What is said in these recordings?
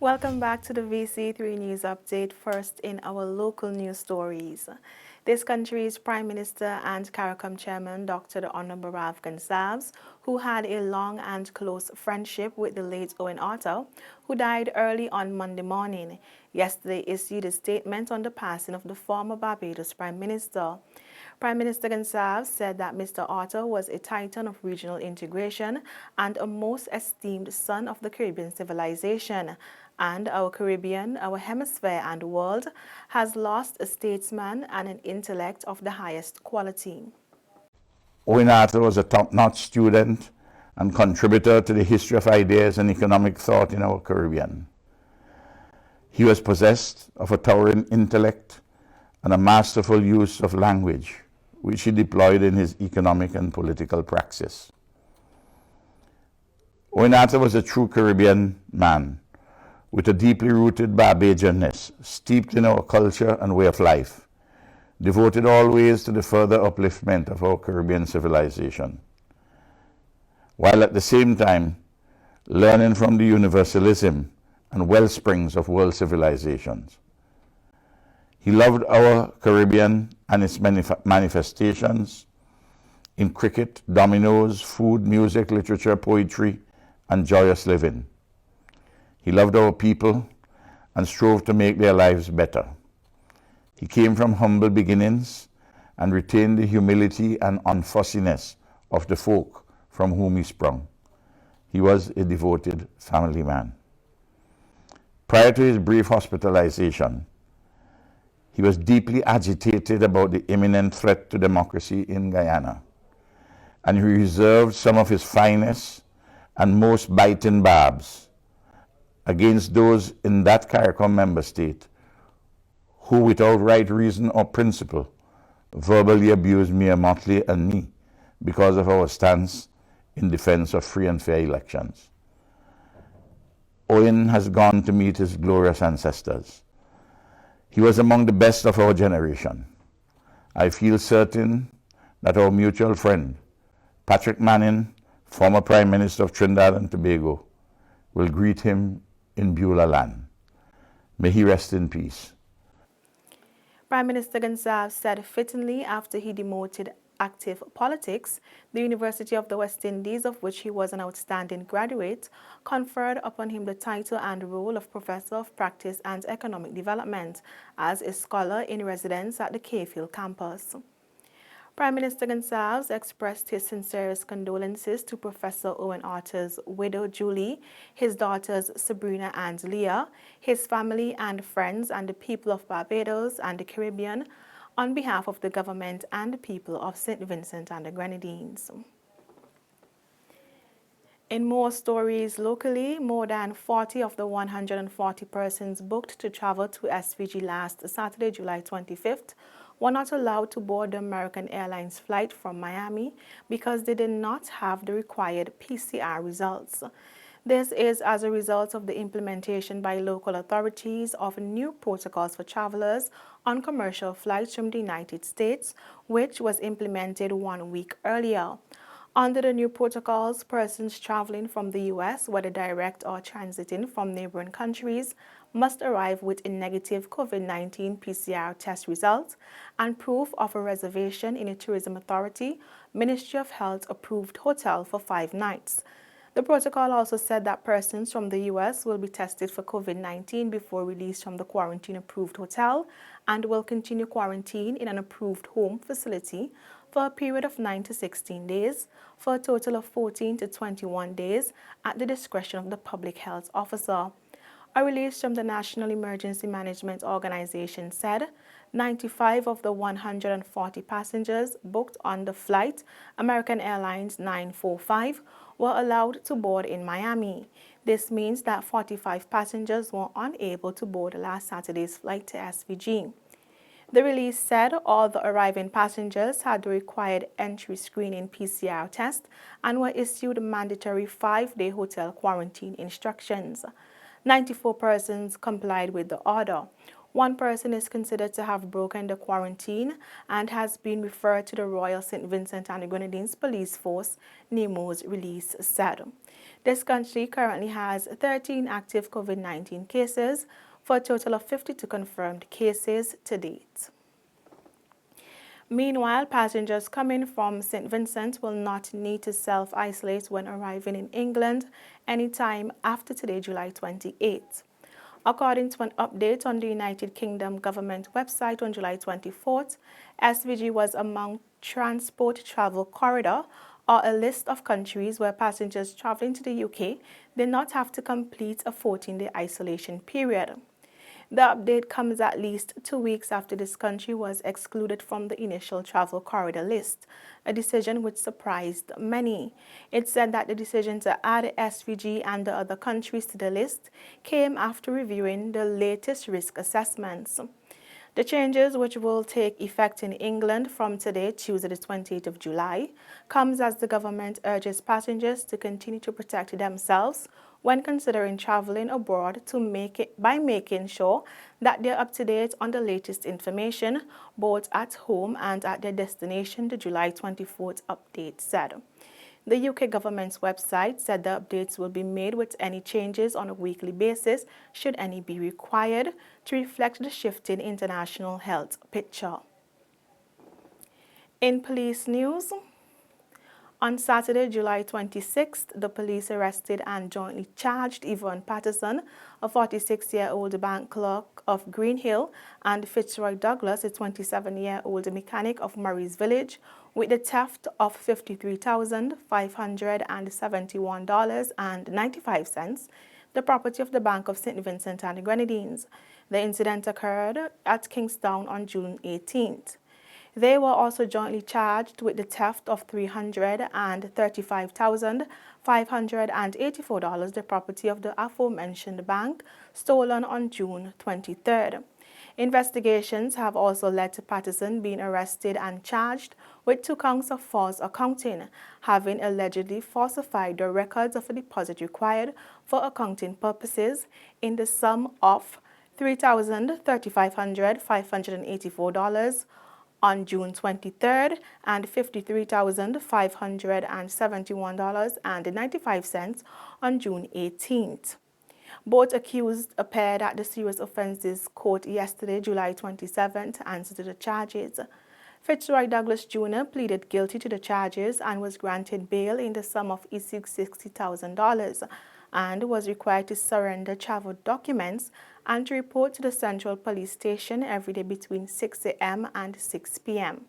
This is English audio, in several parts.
Welcome back to the VC3 News Update. First in our local news stories. This country's Prime Minister and CARICOM Chairman, Dr. The Honorable Ralph Gonsalves, who had a long and close friendship with the late Owen Otto, who died early on Monday morning, yesterday issued a statement on the passing of the former Barbados Prime Minister. Prime Minister Gonsalves said that Mr. Otto was a titan of regional integration and a most esteemed son of the Caribbean civilization, and our Caribbean, our hemisphere and world has lost a statesman and an intellect of the highest quality. Owen Otto was a top-notch student and contributor to the history of ideas and economic thought in our Caribbean. He was possessed of a towering intellect and a masterful use of language, which he deployed in his economic and political praxis. Owen Otto was a true Caribbean man, with a deeply rooted Barbadianness, steeped in our culture and way of life, devoted always to the further upliftment of our Caribbean civilization, while at the same time learning from the universalism and wellsprings of world civilizations. He loved our Caribbean and its manifestations in cricket, dominoes, food, music, literature, poetry, and joyous living. He loved our people and strove to make their lives better. He came from humble beginnings and retained the humility and unfussiness of the folk from whom he sprung. He was a devoted family man. Prior to his brief hospitalization, he was deeply agitated about the imminent threat to democracy in Guyana, and he reserved some of his finest and most biting barbs against those in that CARICOM member state who, without right reason or principle, verbally abused Mayor Motley and me because of our stance in defense of free and fair elections. Owen has gone to meet his glorious ancestors. He was among the best of our generation. I feel certain that our mutual friend, Patrick Manning, former Prime Minister of Trinidad and Tobago, will greet him in Beulah land. May he rest in peace. Prime Minister Gonsalves said fittingly after he demoted active politics, the University of the West Indies, of which he was an outstanding graduate, conferred upon him the title and role of Professor of Practice and Economic Development as a scholar in residence at the Cayfield campus. Prime Minister Gonsalves expressed his sincerest condolences to Professor Owen Otto's widow Julie, his daughters Sabrina and Leah, his family and friends, and the people of Barbados and the Caribbean on behalf of the government and the people of St. Vincent and the Grenadines. In more stories locally, more than 40 of the 140 persons booked to travel to SVG last Saturday, July 25th, were not allowed to board the American Airlines flight from Miami because they did not have the required PCR results. This is as a result of the implementation by local authorities of new protocols for travelers on commercial flights from the United States, which was implemented 1 week earlier. Under the new protocols, persons traveling from the U.S., whether direct or transiting from neighboring countries, must arrive with a negative COVID-19 PCR test result and proof of a reservation in a Tourism Authority, Ministry of Health approved hotel for 5 nights. The protocol also said that persons from the U.S. will be tested for COVID-19 before release from the quarantine-approved hotel and will continue quarantine in an approved home facility for a period of 9 to 16 days, for a total of 14 to 21 days at the discretion of the public health officer. A release from the National Emergency Management Organization said 95 of the 140 passengers booked on the flight American Airlines 945 were allowed to board in Miami. This means that 45 passengers were unable to board last Saturday's flight to SVG. The release said all the arriving passengers had the required entry screening PCR test and were issued mandatory 5-day hotel quarantine instructions. 94 persons complied with the order. One person is considered to have broken the quarantine and has been referred to the Royal St. Vincent and the Grenadines Police Force, NEMO's release said. This country currently has 13 active COVID-19 cases for a total of 52 confirmed cases to date. Meanwhile, passengers coming from St. Vincent will not need to self-isolate when arriving in England anytime after today, July 28. According to an update on the United Kingdom government website on July 24th, SVG was among Transport Travel Corridor, or a list of countries where passengers traveling to the UK did not have to complete a 14-day isolation period. The update comes at least 2 weeks after this country was excluded from the initial travel corridor list, a decision which surprised many. It said that the decision to add SVG and the other countries to the list came after reviewing the latest risk assessments. The changes, which will take effect in England from today, Tuesday the 28th of July, comes as the government urges passengers to continue to protect themselves when considering traveling abroad by making sure that they're up to date on the latest information, both at home and at their destination, the July 24th update said. The UK government's website said the updates will be made with any changes on a weekly basis, should any be required, to reflect the shifting international health picture. In police news, on Saturday, July 26th, the police arrested and jointly charged Yvonne Patterson, a 46-year-old bank clerk of Green Hill, and Fitzroy Douglas, a 27-year-old mechanic of Murray's Village, with the theft of $53,571.95, the property of the Bank of St. Vincent and the Grenadines. The incident occurred at Kingstown on June 18th. They were also jointly charged with the theft of $335,584, the property of the aforementioned bank, stolen on June 23rd. Investigations have also led to Patterson being arrested and charged with 2 counts of false accounting, having allegedly falsified the records of a deposit required for accounting purposes in the sum of $3,584 on June 23rd and $53,571.95 on June 18th. Both accused appeared at the Serious Offences Court yesterday, July 27th, to answer to the charges. Fitzroy Douglas Jr. pleaded guilty to the charges and was granted bail in the sum of $60,000 and was required to surrender travel documents and to report to the Central Police Station every day between 6 a.m. and 6 p.m.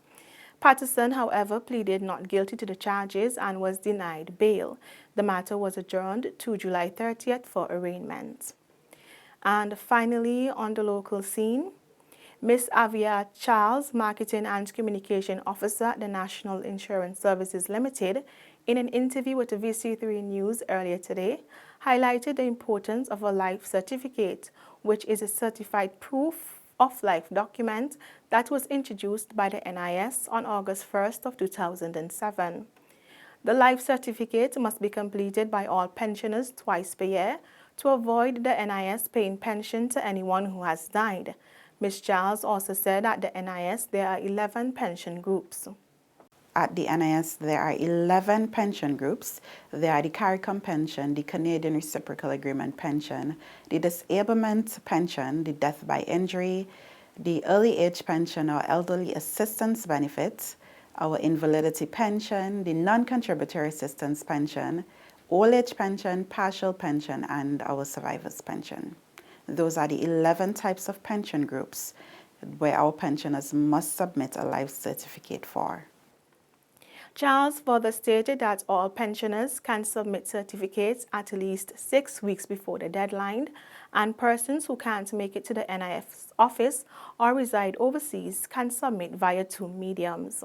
Patterson, however, pleaded not guilty to the charges and was denied bail. The matter was adjourned to July 30th for arraignment. And finally, on the local scene, Ms. Avia Charles, Marketing and Communication Officer at the National Insurance Services Limited, in an interview with the VC3 News earlier today, highlighted the importance of a life certificate, which is a certified proof of life document that was introduced by the NIS on August 1st of 2007. The life certificate must be completed by all pensioners twice per year to avoid the NIS paying pension to anyone who has died. Ms. Charles also said at the NIS there are 11 pension groups. At the NIS, there are 11 pension groups. There are the CARICOM pension, the Canadian Reciprocal Agreement pension, the disablement pension, the death by injury, the early age pension or elderly assistance benefits, our invalidity pension, the non-contributory assistance pension, old age pension, partial pension, and our survivors pension. Those are the 11 types of pension groups where our pensioners must submit a life certificate for. Charles further stated that all pensioners can submit certificates at least 6 weeks before the deadline, and persons who can't make it to the NIS office or reside overseas can submit via 2 mediums.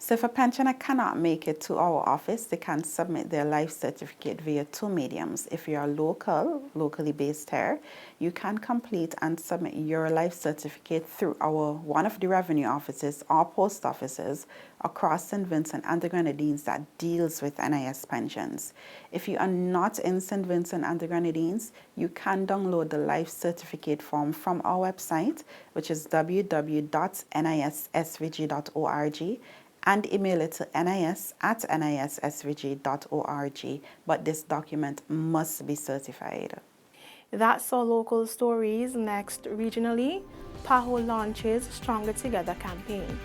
So if a pensioner cannot make it to our office, they can submit their life certificate via two mediums. If you are locally based here, you can complete and submit your life certificate through one of the revenue offices or post offices across St. Vincent and the Grenadines that deals with NIS pensions. If you are not in St. Vincent and the Grenadines, you can download the life certificate form from our website, which is www.nissvg.org, and email it to nis@nissvg.org, but this document must be certified. That's our local stories. Next, regionally, PAHO launches Stronger Together campaign.